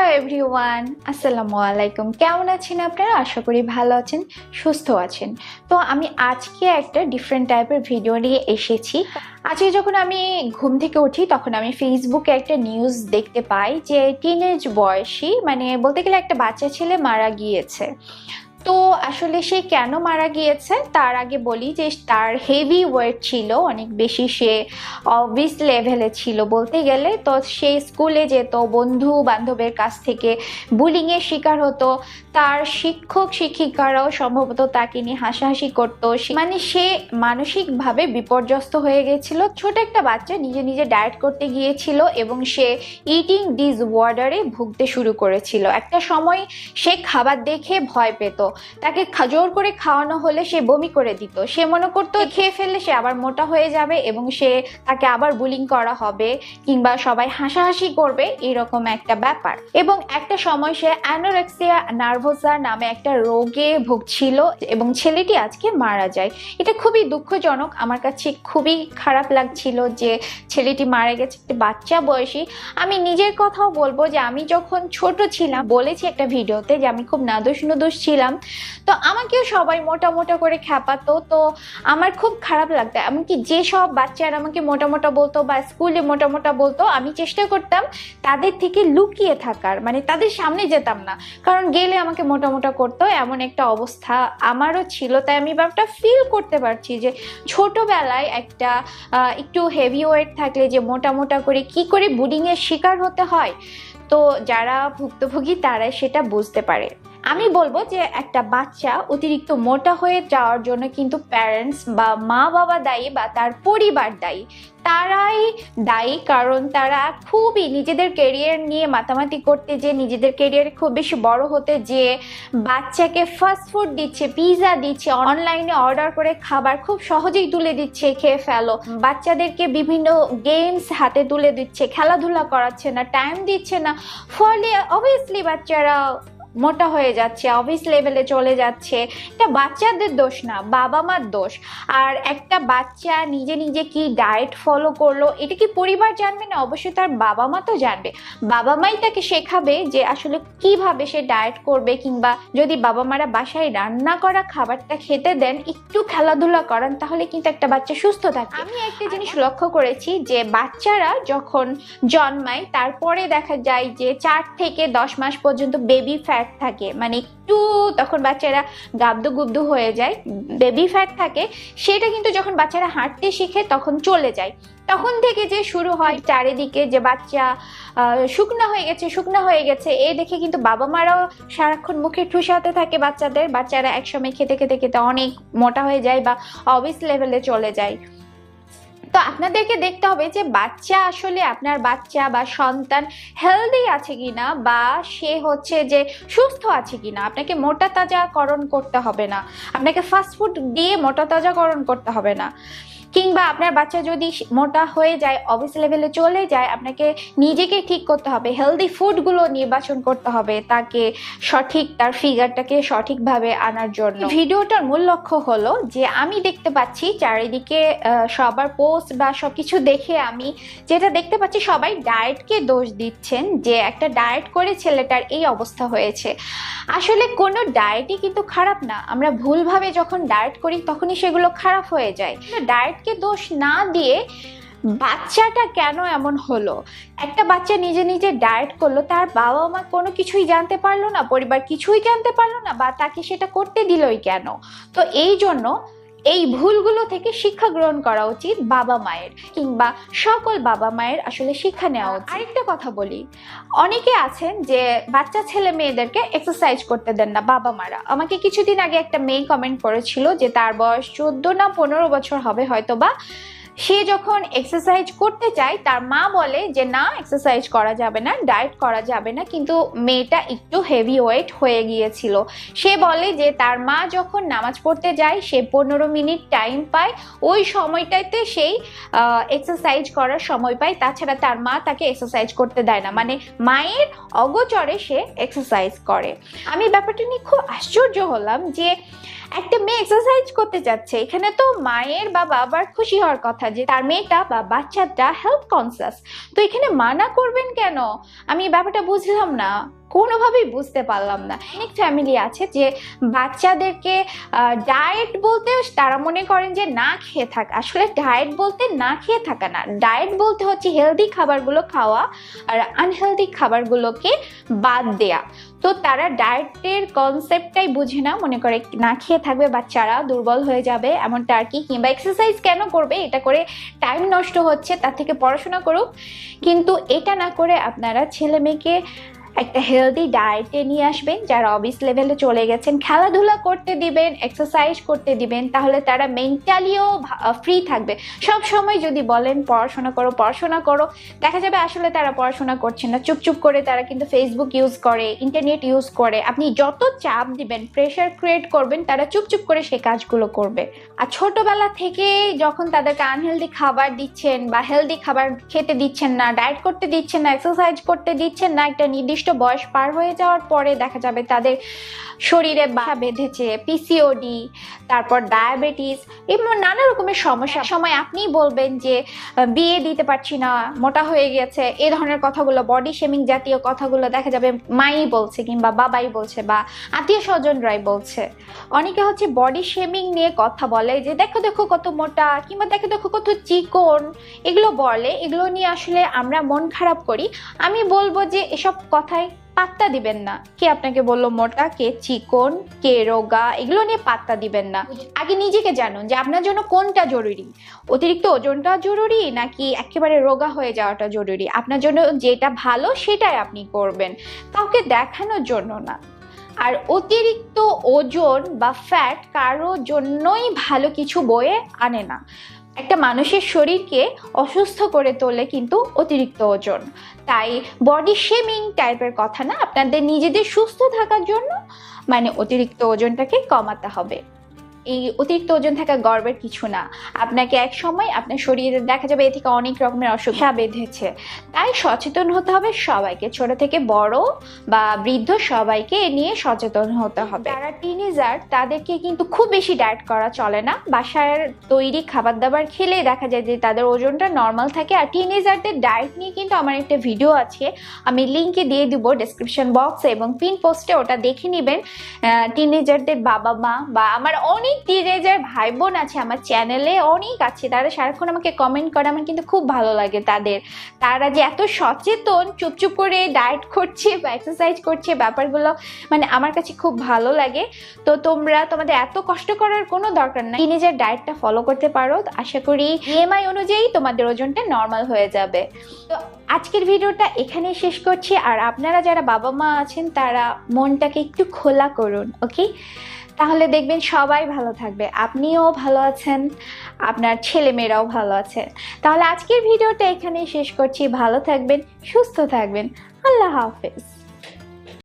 Hello everyone, আসসালামু আলাইকুম। কেমন আছেন আপনারা? আশা করি ভালো আছেন, সুস্থ আছেন। তো আমি আজকে একটা ডিফারেন্ট টাইপের ভিডিও নিয়ে এসেছি। আজকে যখন আমি ঘুম থেকে উঠি তখন আমি ফেসবুকে একটা নিউজ দেখতে পাই যে টিনেজ বয়সী, মানে বলতে গেলে একটা বাচ্চা ছেলে মারা গিয়েছে। তো আসলে সে কেন মারা গিয়েছে তার আগে বলি যে তার হেভি ওয়েট ছিল, অনেক বেশি, সে অবিস লেভেলে ছিল বলতে গেলে। তো সে স্কুলে যেত, বন্ধু বান্ধবের কাছ থেকে বুলিংয়ের শিকার হতো, তার শিক্ষক শিক্ষিকারাও সম্ভবত তাকে নিয়ে হাসাহাসি করতো, মানে সে মানসিকভাবে বিপর্যস্ত হয়ে গেছিল। ছোট একটা বাচ্চা নিজে নিজে ডায়েট করতে গিয়েছিল এবং সে ইটিং ডিসঅর্ডারে ভুগতে শুরু করেছিল। একটা সময় সে খাবার দেখে ভয় পেত, তাকে জোর করে খাওয়ানো হলে সে বমি করে দিত। সে মনে করতো খেয়ে ফেললে সে আবার মোটা হয়ে যাবে এবং তাকে আবার বুলিং করা হবে কিংবা সবাই হাসাহাসি করবে, এরকম একটা ব্যাপার। এবং একটা সময় সে অ্যানোরেক্সিয়া নার্ভোসা নামে একটা রোগে ভুগছিল এবং ছেলেটি আজকে মারা যায়। এটা খুবই দুঃখজনক, আমার কাছে খুবই খারাপ লাগছিল যে ছেলেটি মারা গেছে, একটা বাচ্চা বয়সী। আমি নিজের কথাও বলবো যে আমি যখন ছোট ছিলাম, বলেছি একটা ভিডিওতে যে আমি খুব নাদুস নুদুস ছিলাম, তো আমাকেও সবাই মোটা মোটা করে খ্যাপাতো। তো আমার খুব খারাপ লাগতো, এমনকি যেসব বাচ্চারা আমাকে মোটা মোটা বলতো বা স্কুলে মোটা মোটা বলতো, আমি চেষ্টা করতাম তাদের থেকে লুকিয়ে থাকার, মানে তাদের সামনে যেতাম না, কারণ গেলে আমাকে মোটা মোটা করতো, এমন একটা অবস্থা আমারও ছিল। তাই আমি ব্যাপারটা ফিল করতে পারছি যে ছোটবেলায় একটা একটু হেভি ওয়েট থাকলে যে মোটা মোটা করে কি করে বুলিংয়ের শিকার হতে হয়। তো যারা ভুক্তভোগী তারাই সেটা বুঝতে পারে। আমি বলবো যে একটা বাচ্চা অতিরিক্ত মোটা হয়ে যাওয়ার জন্য কিন্তু প্যারেন্টস বা মা বাবা দায়ী বা তার পরিবার দায়ী। তারাই দায়ী, কারণ তারা খুবই নিজেদের ক্যারিয়ার নিয়ে মাতামাতি করতে, যে নিজেদের ক্যারিয়ারে খুব বেশি বড় হতে, যে বাচ্চাকে ফাস্ট ফুড দিচ্ছে, পিৎজা দিচ্ছে, অনলাইনে অর্ডার করে খাবার খুব সহজেই তুলে দিচ্ছে, খেয়ে ফেলো। বাচ্চাদেরকে বিভিন্ন গেমস হাতে তুলে দিচ্ছে, খেলাধুলা করাচ্ছে না, টাইম দিচ্ছে না, ফলে অবভিয়াসলি বাচ্চারা মোটা হয়ে যাচ্ছে, অফিস লেভেলে চলে যাচ্ছে। এটা বাচ্চাদের দোষ না, বাবা মার দোষ। আর একটা বাচ্চা নিজে নিজে কি ডায়েট ফলো করলো এটা কি পরিবার জানবে না? অবশ্যই তার বাবা মা তো জানবে। বাবা মাই তাকে শেখাবে যে আসলে কিভাবে সে ডায়েট করবে, কিংবা যদি বাবা মারা বাসায় রান্না করা খাবারটা খেতে দেন, একটু খেলাধুলা করান, তাহলে কিন্তু একটা বাচ্চা সুস্থ থাকে। আমি একটা জিনিস লক্ষ্য করেছি যে বাচ্চারা যখন জন্মায় তারপরে দেখা যায় যে 4 থেকে 10 মাস পর্যন্ত বেবি ফ্যাট থাকে, মানে একটু তখন বাচ্চারা গাবদু গুবদু হয়ে যায়, বেবি ফ্যাট থাকে। সেটা কিন্তু যখন বাচ্চারা হাঁটতে শিখে তখন চলে যায়। তখন থেকে যে শুরু হয় চারিদিকে যে বাচ্চা শুকনা হয়ে গেছে এ দেখে কিন্তু বাবা মারাও সারাক্ষণ মুখে ঠুসাতে থাকে বাচ্চারা একসময় খেতে খেতে খেতে অনেক মোটা হয়ে যায় বা অবিস লেভেলে চলে যায়। তো আপনাদেরকে দেখতে হবে যে বাচ্চা আসলে আপনার বাচ্চা বা সন্তান হেলদি আছে কিনা, বা সে হচ্ছে যে সুস্থ আছে কিনা। আপনাকে মোটা তাজাকরণ করতে হবে না, আপনাকে ফাস্টফুড দিয়ে মোটা তাজাকরণ করতে হবে না। কিংবা আপনার বাচ্চা যদি মোটা হয়ে যায়, অফিস লেভেলে চলে যায়, আপনাকে নিজেকে ঠিক করতে হবে, হেলদি ফুডগুলো নির্বাচন করতে হবে তাকে তার ফিগারটাকে সঠিকভাবে আনার জন্য। ভিডিওটার মূল লক্ষ্য হলো যে আমি দেখতে পাচ্ছি চারিদিকে সবার পোস্ট বা সবকিছু দেখে আমি যেটা দেখতে পাচ্ছি, সবাই ডায়েটকে দোষ দিচ্ছেন যে একটা ডায়েট করে ছেলেটার এই অবস্থা হয়েছে। আসলে কোনো ডায়েটই কিন্তু খারাপ না, আমরা ভুলভাবে যখন ডায়েট করি তখনই সেগুলো খারাপ হয়ে যায়। ডায়েটকে দোষ না দিয়ে বাচ্চাটা কেন এমন হলো, একটা বাচ্চা নিজে নিজে ডায়েট করলো, তার বাবা মা কোনো কিছুই জানতে পারলো না, পরিবার কিছুই জানতে পারলো না, বা তাকে সেটা করতে দিলই কেন? তো এই জন্য এই ভুলগুলো থেকে শিক্ষা গ্রহণ করা উচিত বাবা মায়ের, কিংবা সকল বাবা মায়ের আসলে শিক্ষা নেওয়া উচিত। আরেকটা কথা বলি, অনেকে আছেন যে বাচ্চা ছেলে মেয়েদেরকে এক্সারসাইজ করতে দেন না বাবা মারা। আমাকে কিছুদিন আগে একটা মেয়ে কমেন্ট করেছিল যে তার বয়স 14 না 15 বছর হবে হয়তো বা, সে যখন এক্সারসাইজ করতে চায় তার মা বলে যে না, এক্সারসাইজ করা যাবে না, ডায়েট করা যাবে না। কিন্তু মেয়েটা একটু হেভি ওয়েট হয়ে গিয়েছিল। সে বলে যে তার মা যখন নামাজ পড়তে যায় সে 15 মিনিট টাইম পায়, ওই সময়টাতে সেই এক্সারসাইজ করার সময় পায়, তাছাড়া তার মা তাকে এক্সারসাইজ করতে দেয় না, মানে মায়ের অগোচরে সে এক্সারসাইজ করে। আমি ব্যাপারটা নিয়ে খুব আশ্চর্য হলাম যে একটা মেয়ে এক্সারসাইজ করতে যাচ্ছে, এখানে তো মায়ের বা বাবার খুশি হওয়ার কথা যে তার মেয়েটা বা বাচ্চাটা হেলথ কনসিয়াস, তো এখানে মানা করবেন কেন? আমি ব্যাপারটা বুঝলাম না, কোনোভাবেই বুঝতে পারলাম না। অনেক ফ্যামিলি আছে যে বাচ্চাদেরকে ডায়েট বলতে তারা মনে করেন যে না খেয়ে থাকা, আসলে ডায়েট বলতে না খেয়ে থাকা না, ডায়েট বলতে হচ্ছে হেলদি খাবারগুলো খাওয়া আর আনহেলদি খাবারগুলোকে বাদ দেয়া। তো তারা ডায়েটের কনসেপ্টটাই বুঝে না, মনে করে না খেয়ে থাকবে বাচ্চারা দুর্বল হয়ে যাবে এমনটা আর কি, কিংবা এক্সারসাইজ কেন করবে, এটা করে টাইম নষ্ট হচ্ছে, তার থেকে পড়াশোনা করুক। কিন্তু এটা না করে আপনারা ছেলে মেয়েকে একটা হেলদি ডায়েটে নিয়ে আসবেন, যারা অবিস লেভেলে চলে গেছেন, খেলাধুলা করতে দিবেন, এক্সারসাইজ করতে দিবেন, তাহলে তারা মেন্টালিও ফ্রি থাকবে। সব সময় যদি বলেন পড়াশোনা করো পড়াশোনা করো, দেখা যাবে আসলে তারা পড়াশোনা করছে না, চুপচুপ করে তারা কিন্তু ফেসবুক ইউজ করে, ইন্টারনেট ইউজ করে। আপনি যত চাপ দিবেন, প্রেশার ক্রিয়েট করবেন, তারা চুপচুপ করে সে কাজগুলো করবে। আর ছোটবেলা থেকে যখন তাদেরকে আনহেলদি খাবার দিচ্ছেন বা হেলদি খাবার খেতে দিচ্ছেন না, ডায়েট করতে দিচ্ছেন না, এক্সারসাইজ করতে দিচ্ছেন না, একটা নির্দিষ্ট বয়স পার হয়ে যাওয়ার পরে দেখা যাবে তাদের শরীরে বাধা বেঁধেছে, পিসিওডি, তারপর ডায়াবেটিস এবং নানা রকমের সমস্যা। সময় আপনি বলবেন যে বিয়ে দিতে পারছি না, মোটা হয়ে গেছে, এই ধরনের কথাগুলো, বডি শেমিং জাতীয় কথাগুলো দেখা যাবে মাই বলছে কিংবা বাবাই বলছে বা আত্মীয় স্বজনরাই বলছে। অনেকে হচ্ছে বডি শেমিং নিয়ে কথা বলে যে দেখো দেখো কত মোটা, কিংবা দেখো দেখো কত চিকন, এগুলো বলে। এগুলো নিয়ে আসলে আমরা মন খারাপ করি। আমি বলবো যে এসব কথায় পাত্তা দিবেন না। কে আপনাকে বললো মোটা, কে চিকন, কে রোগা, এগুলো নিয়ে পাত্তা দিবেন না। আগে নিজেকে জানুন যে আপনার জন্য কোনটা জরুরি, অতিরিক্ত ওজনটা জরুরি নাকি একেবারে রোগা হয়ে যাওয়াটা জরুরি। আপনার জন্য যেটা ভালো সেটাই আপনি করবেন, কাউকে দেখানোর জন্য না। আর অতিরিক্ত ওজন বা ফ্যাট কারোর জন্যই ভালো কিছু বয়ে আনে না। একটা মানুষের শরীরকে অসুস্থ করে তোলে কিন্তু অতিরিক্ত ওজন। তাই বডি শেমিং টাইপের কথা না, আপনাদের নিজেদের সুস্থ থাকার জন্য মানে অতিরিক্ত ওজনটাকে কমাতে হবে। এই অতিরিক্ত ওজন থাকা গর্বের কিছু না। আপনাকে এক সময় আপনার শরীরে দেখা যাবে এ থেকে অনেক রকমের অসুখ বেঁধেছে। তাই সচেতন হতে হবে সবাইকে, ছোট থেকে বড় বা বৃদ্ধ সবাইকে এ নিয়ে সচেতন হতে হবে। যারা টিনেজার তাদেরকে কিন্তু খুব বেশি ডায়েট করা চলে না। বাসার তৈরি খাবার দাবার খেলে দেখা যায় যে তাদের ওজনটা নর্মাল থাকে। আর টিনেজারদের ডায়েট নিয়ে কিন্তু আমার একটা ভিডিও আছে, আমি লিঙ্কে দিয়ে দিব ডেসক্রিপশন বক্সে এবং পিন পোস্টে, ওটা দেখে নেবেন। টিনেজারদের বাবা মা বা আমার অনেক টিনেজার ভাই বোন আছে আমার চ্যানেলে, অনেক আছে, তারা সারাক্ষণ আমাকে কমেন্ট করে, আমার কিন্তু খুব ভালো লাগে তারা যে এত সচেতন, চুপচুপ করে ডায়েট করছে বা এক্সারসাইজ করছে, ব্যাপারগুলো মানে আমার কাছে খুব ভালো লাগে। তো তোমাদের এত কষ্ট করার কোনো দরকার নাই, টিনেজার ডায়েটটা ফলো করতে পারো। আশা করি ইএমআই অনুযায়ী তোমাদের ওজনটা নর্মাল হয়ে যাবে। তো আজকের ভিডিওটা এখানেই শেষ করছি। আর আপনারা যারা বাবা মা আছেন তারা মনটাকে একটু খোলা করুন, ওকে? তাহলে দেখবেন সবাই ভালো থাকবে, আপনিও ভালো আছেন, আপনার ছেলেমেয়েরাও ভালো আছে। তাহলে আজকের ভিডিওটা এখানেই শেষ করছি। ভালো থাকবেন, সুস্থ থাকবেন, আল্লাহ হাফেজ।